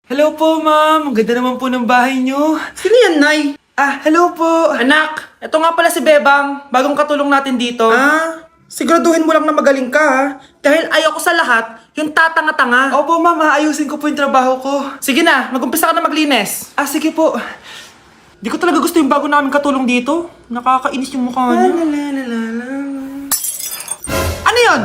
Hello po, ma'am. Ang ganda naman po ng bahay niyo. Sino yan, Nay? Hello po. Anak, ito nga pala si Bebang. Bagong katulong natin dito. Siguraduhin mo lang na magaling ka, ha? Dahil ayoko sa lahat, yung tatanga-tanga. Opo, ma'am. Ayusin ko po yung trabaho ko. Sige na, mag-umpisa ka na maglinis. Sige po. Di ko talaga gusto yung bago namin katulong dito. Nakakainis yung mukha niya. Ano yun?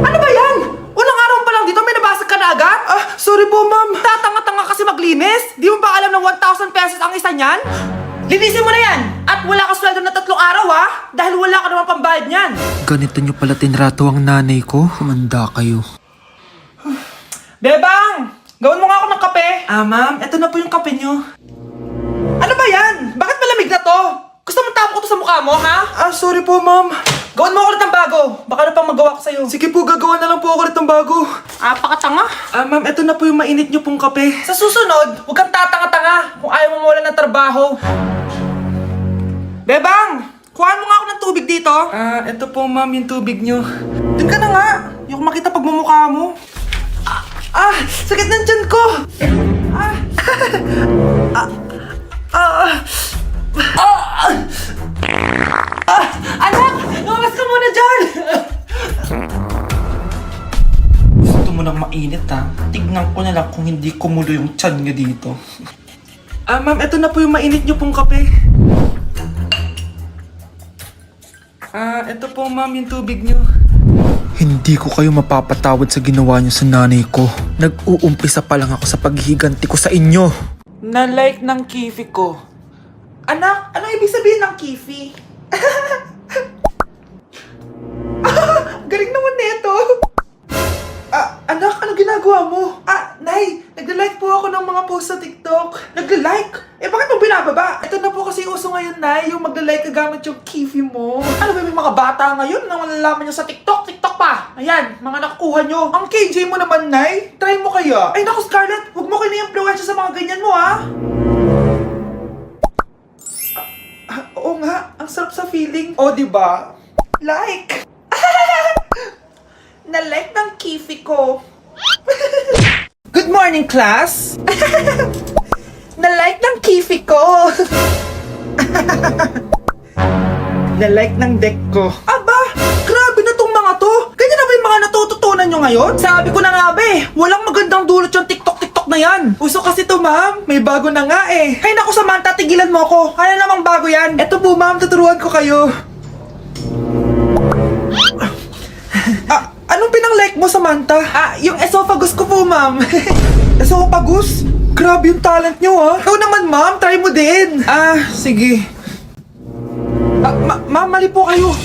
Ano ba yan? Unang araw pa lang dito, may nabasag ka na agad? Sorry po, ma'am. Tatanga-tanga kasi maglinis? Di mo ba alam na 1,000 pesos ang isa niyan? Linisin mo na yan! At wala ka sweldo na 3 araw, ha? Dahil wala ka naman pambayad niyan. Ganito nyo pala tinrato ang nanay ko? Kumanda kayo. Bebang! Gawin mo nga ako ng kape. Ma'am. Ito na po yung kape niyo. Ano ba yan? Bakit malamig na to? Gusto mo tapo ko to sa mukha mo, ha? Sorry po, ma'am. Gawin mo ulit ng bago. Baka na pang magawa ko sa'yo. Sige po, gagawa na lang po ako ulit ng bago. Pakatanga. Ma'am, ito na po yung mainit niyo pong kape. Sa susunod, huwag kang tatanga-tanga kung ayaw mo mawalan ng trabaho. Bebang! Kuhaan mo nga ako ng tubig dito. Ito po, ma'am, yung tubig niyo. Doon ka na nga. Yung makita pagmumukha mo. Sakit ng tiyan ko! Anak! Lumabas ka muna dyan! Gusto mo nang mainit, ha? Tignan ko na lang kung hindi kumulo yung tiyan niyo dito. Ma'am, ito na po yung mainit niyo pong kape. Ito po, ma'am, yung tubig niyo. Hindi ko kayo mapapatawad sa ginawa nyo sa nanay ko. Nag-uumpisa pa lang ako sa paghihiganti ko sa inyo. Na-like ng kifi ko. Anak, anong ibig sabihin ng kifi? Galing naman nito. Anak, ano ginagawa mo? Nay, nagla-like po ako ng mga post sa TikTok. Nagla-like? Bakit mo binababa? Ito na po kasi uso ngayon, Nay, yung magla-like ka gamit yung kifi mo. Ano ba may mga bata ngayon na malalaman nyo sa TikTok? TikTok pa! Ayan, mga nakukuha nyo. Ang KJ mo naman, Nay. Try mo kaya. Ay naku, Scarlett, huwag mo kini-influensya sa mga ganyan mo, ha? Oo nga, ang sarap sa feeling. O, diba? Like! Na-like ng kifi ko. Good morning, class! Na-like ng kifi ko. Na-like ng deck ko. Aba, grabe na tong mga to. Ganyan na ba yung mga natututunan nyo ngayon? Sabi ko na nga ba walang magandang dulot yung TikTok na yan. Uso kasi to, ma'am. May bago na nga eh. Hay naku Samantha, tigilan mo ako. Ano namang bago yan? Eto po, ma'am, tuturuan ko kayo. Anong pinang-like mo, Samantha? Yung esophagus ko po, ma'am. Esophagus? Grabe yung talent nyo, ha? Ikaw naman, ma'am. Try mo din. Sige. Ma'am, mali po kayo.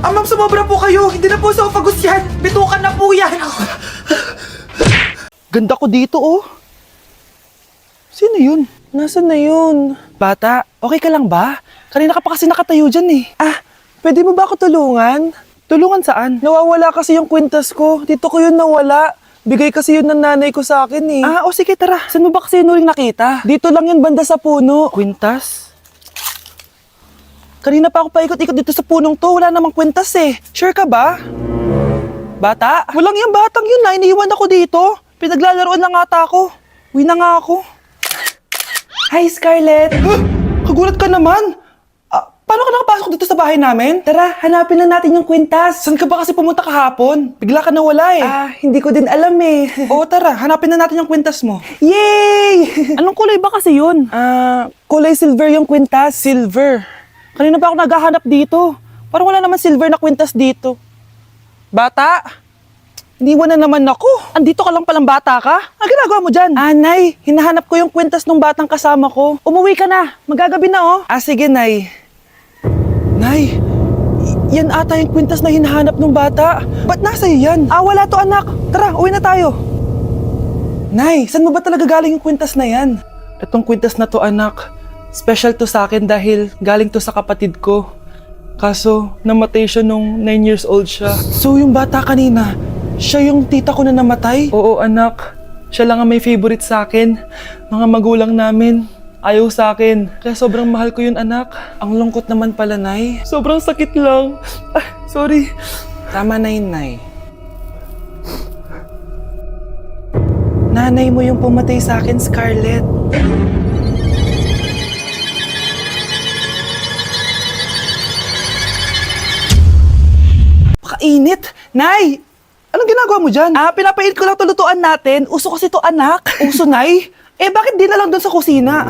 Ma'am, sumobra po kayo. Hindi na po esophagus yan. Bitukan na po yan. Ganda ko dito, oh. Sino yun? Nasaan na yun? Bata, okay ka lang ba? Kanina ka pa kasi nakatayo dyan eh. Pwede mo ba ako tulungan? Tulungan saan? Nawawala kasi yung kwintas ko. Dito ko yun nawala. Bigay kasi yun ng nanay ko sa akin eh. Sige tara. Saan mo ba kasi yun uling nakita? Dito lang yun banda sa puno. Kwintas? Kanina pa ako paikot-ikot dito sa punong to. Wala namang kwintas eh. Sure ka ba? Bata? Walang yung batang yun na. Iniiwan ako dito. Pinaglalaroan lang ata ako. Uwi na nga ako. Hi, Scarlett! Kagulat ka naman! Paano ka nakapasok dito sa bahay namin? Tara, hanapin na natin yung kwintas. Saan ka ba kasi pumunta kahapon? Bigla ka nawala eh. Hindi ko din alam eh. Oo, tara, hanapin na natin yung kwintas mo. Yay! Anong kulay ba kasi yun? Kulay silver yung kwintas. Silver? Kanina pa ako naghahanap dito. Parang wala naman silver na kwintas dito. Bata? Iniwan na naman ako. Andito ka lang palang bata ka? Ang ginagawa mo dyan? Nay, hinahanap ko yung kwintas ng batang kasama ko. Umuwi ka na. Magagabi na oh. Sige, Nay. Nay, yan ata yung kwintas na hinahanap ng bata. Ba't nasa iyo yan? Wala to anak. Tara, uwi na tayo. Nay, saan mo ba talaga galing yung kwintas na yan? Itong kwintas na to anak, special to sa akin dahil galing to sa kapatid ko. Kaso, namatay siya nung 9 years old siya. So yung bata kanina, siya yung tita ko na namatay? Oo anak, siya lang ang may favorite sa akin. Mga magulang namin, ayaw sa akin. Kaya sobrang mahal ko yun, anak. Ang lungkot naman pala, Nay. Sobrang sakit lang. Sorry. Tama na yun, Nay. Nanay mo yung pumatay sa akin, Scarlett. Pakainit! Nay! Anong ginagawa mo dyan? Pinapainit ko lang tulutuan natin. Uso kasi to, anak. Uso, Nay? Bakit di na lang doon sa kusina?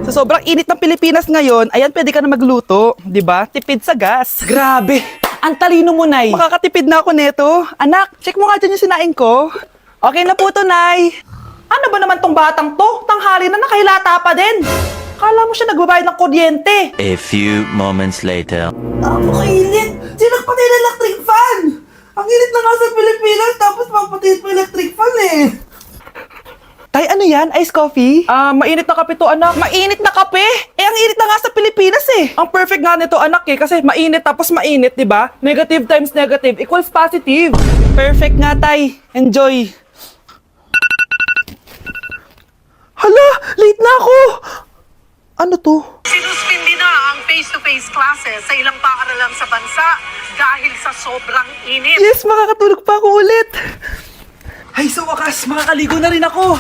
Sa sobrang init ng Pilipinas ngayon, ayan, pwede ka na magluto. Di ba? Tipid sa gas. Grabe! Ang talino mo, Nay. Makakatipid na ako neto. Anak, check mo nga dyan yung sinain ko. Okay na po to, Nay. Ano ba naman tong batang to? Tanghali na nakahilata pa din. Kala mo siya nagbabayad ng kuryente. A few moments later. Napakainit! Sinagpatay na electric fan! Ang init na nga sa Pilipinas, tapos papatay pa electric fan eh. Tay, ano yan? Ice coffee? Mainit na kape to, anak. Mainit na kape? Ang init na nga sa Pilipinas eh. Ang perfect nga nito, anak kasi mainit tapos mainit, di ba? Negative times negative equals positive. Perfect nga, Tay. Enjoy. Hala! Late na ako! Ano to? Sinuspindi na ang face-to-face classes sa ilang paaralan sa bansa dahil sa sobrang init. Yes, makakatulog pa ako ulit. Ay, sa wakas, makakaligo na rin ako.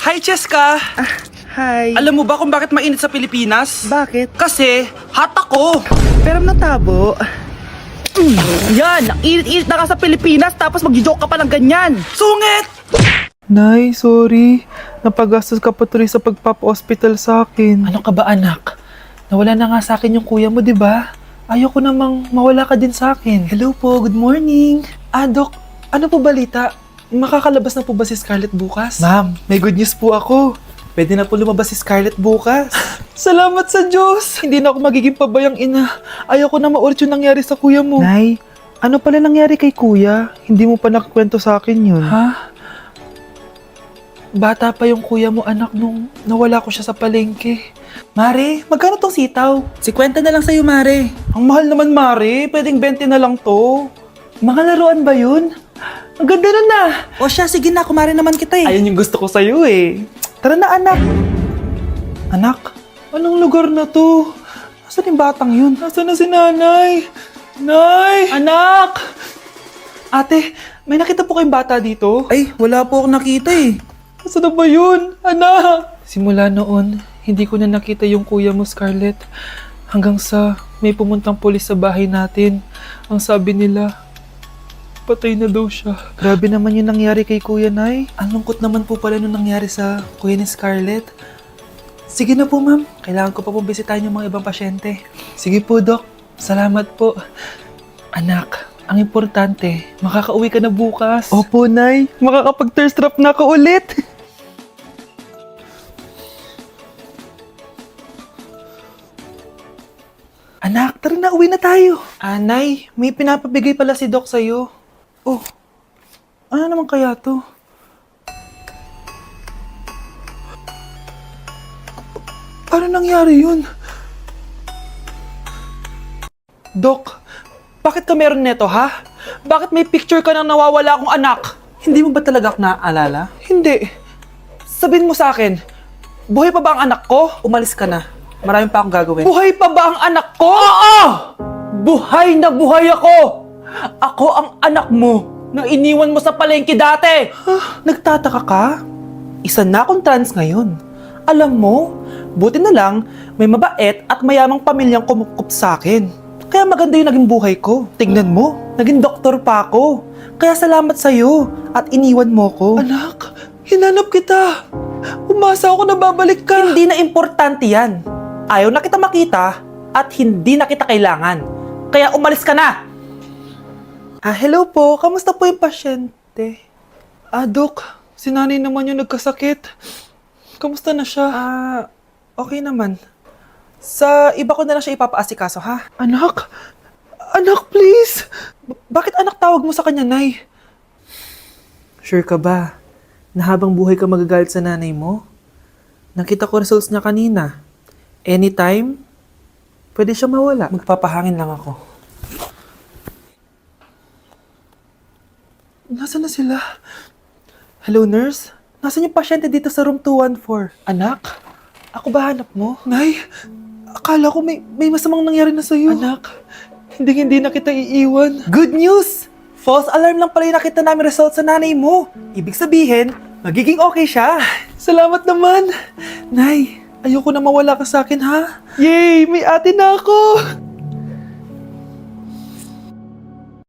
Hi, Cheska. Hi. Alam mo ba kung bakit mainit sa Pilipinas? Bakit? Kasi, hot ako. Pero natabo. Yan, ang init-init na ka sa Pilipinas tapos mag-joke ka pa ng ganyan. Sungit! Nay, sorry. Napagastos ka pa tuloy sa pagpapa-hospital sa akin. Ano ka ba, anak? Nawala na nga sa akin yung kuya mo, di ba? Ayoko namang mawala ka din sa akin. Hello po, good morning. Dok, ano po balita? Makakalabas na po ba si Scarlett bukas? Ma'am, may good news po ako. Pwede na po lumabas si Scarlett bukas. Salamat sa Diyos! Hindi na ako magiging pabayang ina. Ayoko na maulit yung nangyari sa kuya mo. Nay, ano pala nangyari kay kuya? Hindi mo pa nakakwento sa akin yun. Ha? Bata pa yung kuya mo, anak, nung nawala ko siya sa palengke. Mare, magkano tong sitaw? 50 na lang sa'yo, Mare. Ang mahal naman, Mare. Pwedeng 20 na lang to. Mga laruan ba yun? Ang ganda nun na. O siya, sige na, kumare naman kita eh. Ayun yung gusto ko sa'yo eh. Tara na, anak. Anak, anong lugar na to? Nasaan yung batang yun? Nasaan na si nanay? Nay! Anak! Ate, may nakita po kayong bata dito? Ay, wala po akong nakita eh. Nasaan na ba yun? Anak! Simula noon, hindi ko na nakita yung kuya mo, Scarlett. Hanggang sa may pumuntang pulis sa bahay natin. Ang sabi nila, patay na daw siya. Grabe naman yung nangyari kay kuya, Nay. Ang lungkot naman po pala nung nangyari sa kuya ni Scarlett. Sige na po, ma'am. Kailangan ko pa pong bisitahin yung mga ibang pasyente. Sige po, Doc. Salamat po. Anak, ang importante, makakauwi ka na bukas. Opo, Nay. Makakapag-thirst trap na ako ulit. Anak, tara na, uwi na tayo. Nay, may pinapabigay pala si Doc sa'yo. Oh, ano naman kaya to? Paano nangyari yun? Doc, bakit ka meron neto, ha? Bakit may picture ka ng nawawala akong anak? Hindi mo ba talaga ako naaalala? Hindi. Sabihin mo sa akin, buhay pa ba ang anak ko? Umalis ka na. Marami pa akong gagawin. Buhay pa ba ang anak ko? Oo! Buhay na buhay ako! Ako ang anak mo na iniwan mo sa palengke dati! Nagtataka ka? Isa na akong trans ngayon. Alam mo, buti na lang may mabait at mayamang pamilyang kumukup sa akin. Kaya maganda yung naging buhay ko. Tignan mo, naging doktor pa ako. Kaya salamat sa'yo at iniwan mo ko. Anak, hinanap kita. Umasa ako na babalik ka. Hindi na importante yan. Ayaw na kita makita at hindi na kita kailangan. Kaya umalis ka na. Hello po. Kamusta po yung pasyente? Dok, si nanay naman yung nagkasakit. Kamusta na siya? Okay naman. Sa iba ko na lang siya ipapaasikaso, ha? Anak? Anak, please! Bakit anak tawag mo sa kanya, Nay? Sure ka ba na habang buhay ka magagalit sa nanay mo? Nakita ko results niya kanina. Anytime, pwede siya mawala. Magpapahangin lang ako. Nasaan na sila? Hello, nurse? Nasaan yung pasyente dito sa room 214? Anak? Ako ba hanap mo? Nay, akala ko may masamang nangyari na sa'yo. Anak, Hindi na kita iiwan. Good news! False alarm lang pala yung nakita namin result sa nanay mo. Ibig sabihin, magiging okay siya. Salamat naman. Nay, ayoko na mawala ka sa akin ha. Yay! May ate na ako!